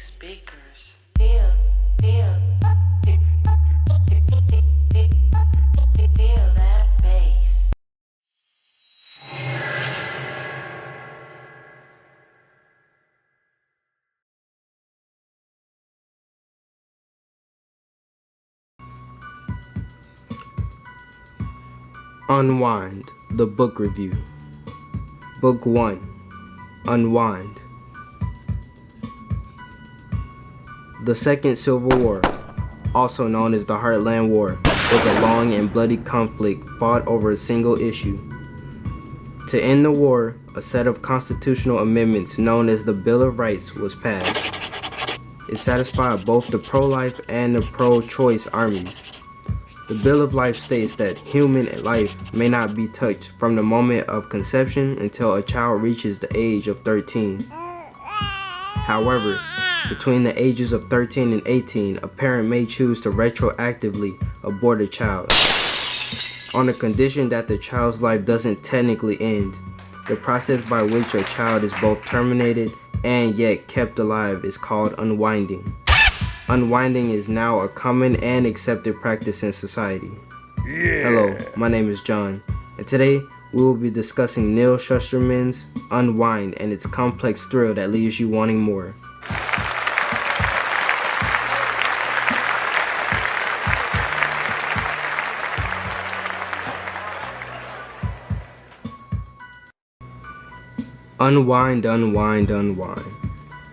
speakers. Feel, feel, feel that bass. Unwind, the book review. Book 1, Unwind. The Second Civil War, also known as the Heartland War, was a long and bloody conflict fought over a single issue. To end the war, a set of constitutional amendments known as the Bill of Rights was passed. It satisfied both the pro-life and the pro-choice armies. The Bill of Life states that human life may not be touched from the moment of conception until a child reaches the age of 13. However, between the ages of 13 and 18, a parent may choose to retroactively abort a child, on the condition that the child's life doesn't technically end. The process by which a child is both terminated and yet kept alive is called unwinding. Unwinding is now a common and accepted practice in society. Hello, my name is John, and today we will be discussing Neal Shusterman's Unwind and its complex thrill that leaves you wanting more. Unwind, unwind, unwind.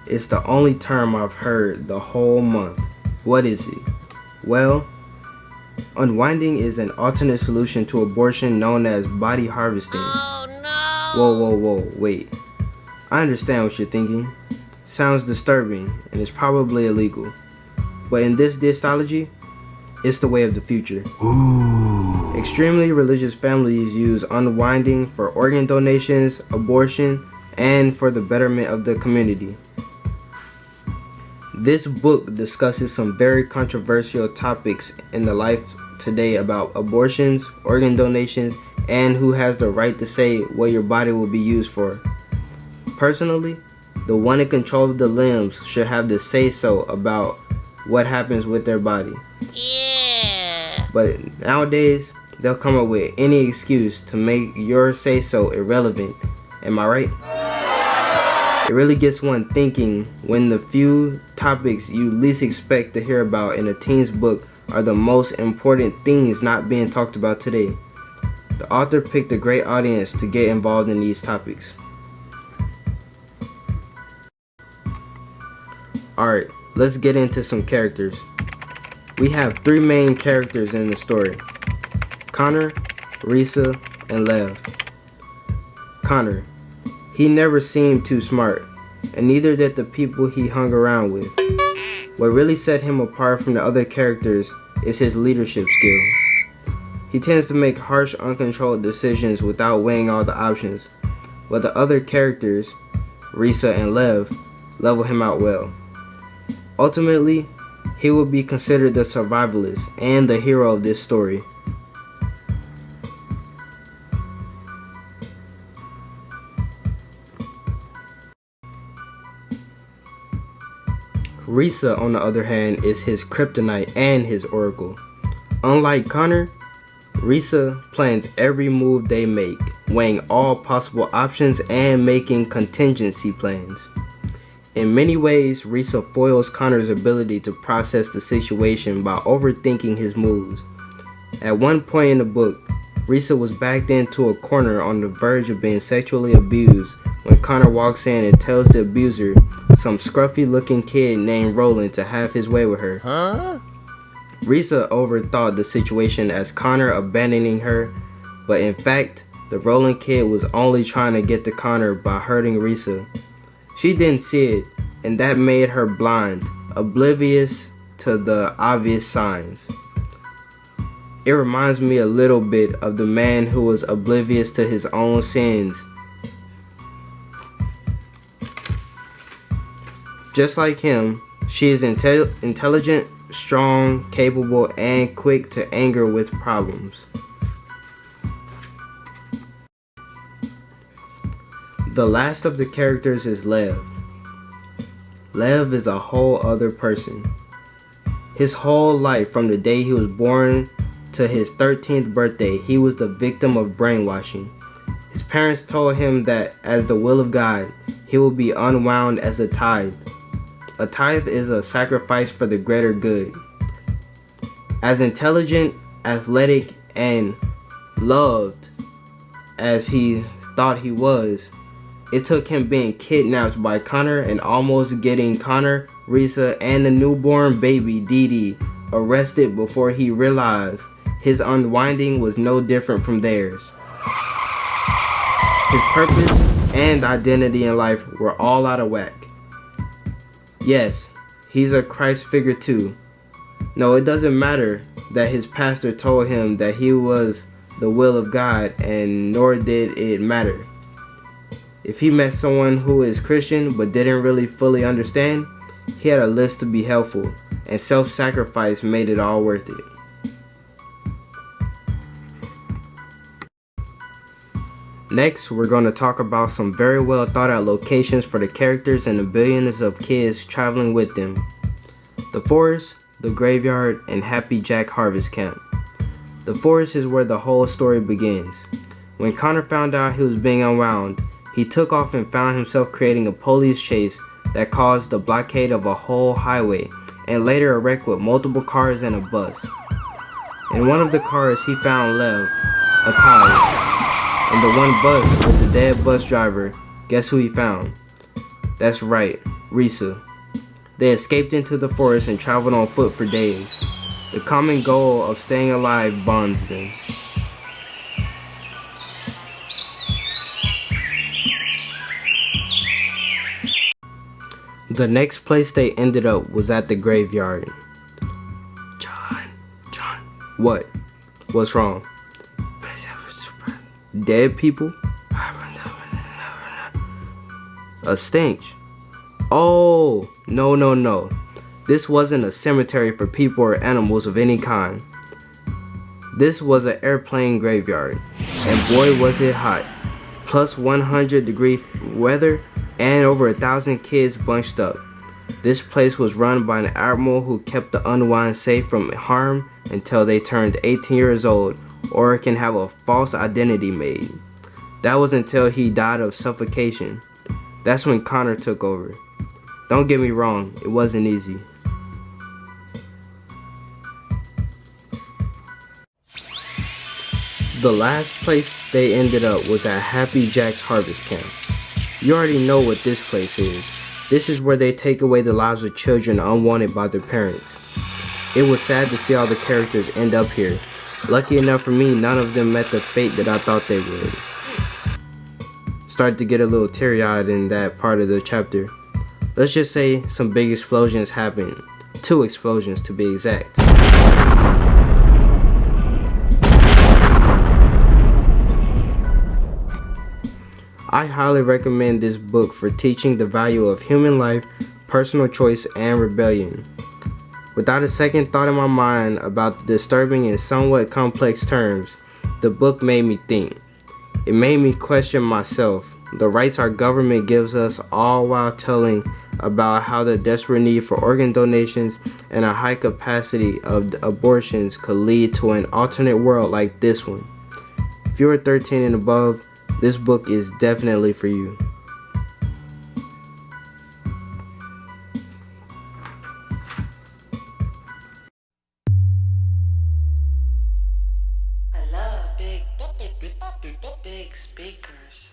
It's the only term I've heard the whole month. What is it? Well, unwinding is an alternate solution to abortion known as body harvesting. Oh no! Whoa, wait. I understand what you're thinking. Sounds disturbing and is probably illegal. But in this dystology, it's the way of the future. Ooh. Extremely religious families use unwinding for organ donations, abortion, and for the betterment of the community. This book discusses some very controversial topics in the life today about abortions, organ donations, and who has the right to say what your body will be used for. Personally, the one in control of the limbs should have the say-so about what happens with their body. Yeah. But nowadays, they'll come up with any excuse to make your say-so irrelevant. Am I right? It really gets one thinking when the few topics you least expect to hear about in a teen's book are the most important things not being talked about today. The author picked a great audience to get involved in these topics. Alright, let's get into some characters. We have three main characters in the story: Connor, Risa, and Lev. Connor. He never seemed too smart, and neither did the people he hung around with. What really set him apart from the other characters is his leadership skill. He tends to make harsh, uncontrolled decisions without weighing all the options, but the other characters, Risa and Lev, level him out well. Ultimately, he will be considered the survivalist and the hero of this story. Risa, on the other hand, is his kryptonite and his oracle. Unlike Connor, Risa plans every move they make, weighing all possible options and making contingency plans. In many ways, Risa foils Connor's ability to process the situation by overthinking his moves. At one point in the book, Risa was backed into a corner on the verge of being sexually abused when Connor walks in and tells the abuser, some scruffy looking kid named Roland, to have his way with her. Huh? Risa overthought the situation as Connor abandoning her, but in fact, the Roland kid was only trying to get to Connor by hurting Risa. She didn't see it, and that made her blind, oblivious to the obvious signs. It reminds me a little bit of the man who was oblivious to his own sins. Just like him, she is intelligent, strong, capable, and quick to anger with problems. The last of the characters is Lev. Lev is a whole other person. His whole life, from the day he was born to his 13th birthday, he was the victim of brainwashing. His parents told him that as the will of God, he will be unwound as a tithe. A tithe is a sacrifice for the greater good. As intelligent, athletic, and loved as he thought he was, it took him being kidnapped by Connor and almost getting Connor, Risa, and the newborn baby Dee Dee arrested before he realized his unwinding was no different from theirs. His purpose and identity in life were all out of whack. Yes, he's a Christ figure too. No, it doesn't matter that his pastor told him that he was the will of God, and nor did it matter. If he met someone who is Christian but didn't really fully understand, he had a list to be helpful, and self-sacrifice made it all worth it. Next, we're going to talk about some very well thought out locations for the characters and the billions of kids traveling with them. The forest, the graveyard, and Happy Jack Harvest Camp. The forest is where the whole story begins. When Connor found out he was being unwound, he took off and found himself creating a police chase that caused the blockade of a whole highway and later a wreck with multiple cars and a bus. In one of the cars, he found Lev, a tithe. In the one bus with the dead bus driver, guess who he found? That's right, Risa. They escaped into the forest and traveled on foot for days. The common goal of staying alive bonds them. The next place they ended up was at the graveyard. John. What? What's wrong? Dead people? A stench. Oh, no. This wasn't a cemetery for people or animals of any kind. This was an airplane graveyard, and boy was it hot. Plus 100-degree weather and over 1,000 kids bunched up. This place was run by an admiral who kept the unwind safe from harm until they turned 18 years old or can have a false identity made. That was until he died of suffocation. That's when Connor took over. Don't get me wrong, it wasn't easy. The last place they ended up was at Happy Jack's Harvest Camp. You already know what this place is. This is where they take away the lives of children unwanted by their parents. It was sad to see all the characters end up here. Lucky enough for me, none of them met the fate that I thought they would. Started to get a little teary-eyed in that part of the chapter. Let's just say some big explosions happened. 2 explosions to be exact. I highly recommend this book for teaching the value of human life, personal choice, and rebellion. Without a second thought in my mind about the disturbing and somewhat complex terms, the book made me think. It made me question myself, the rights our government gives us, all while telling about how the desperate need for organ donations and a high capacity of abortions could lead to an alternate world like this one. If you are 13 and above, this book is definitely for you. I love big speakers.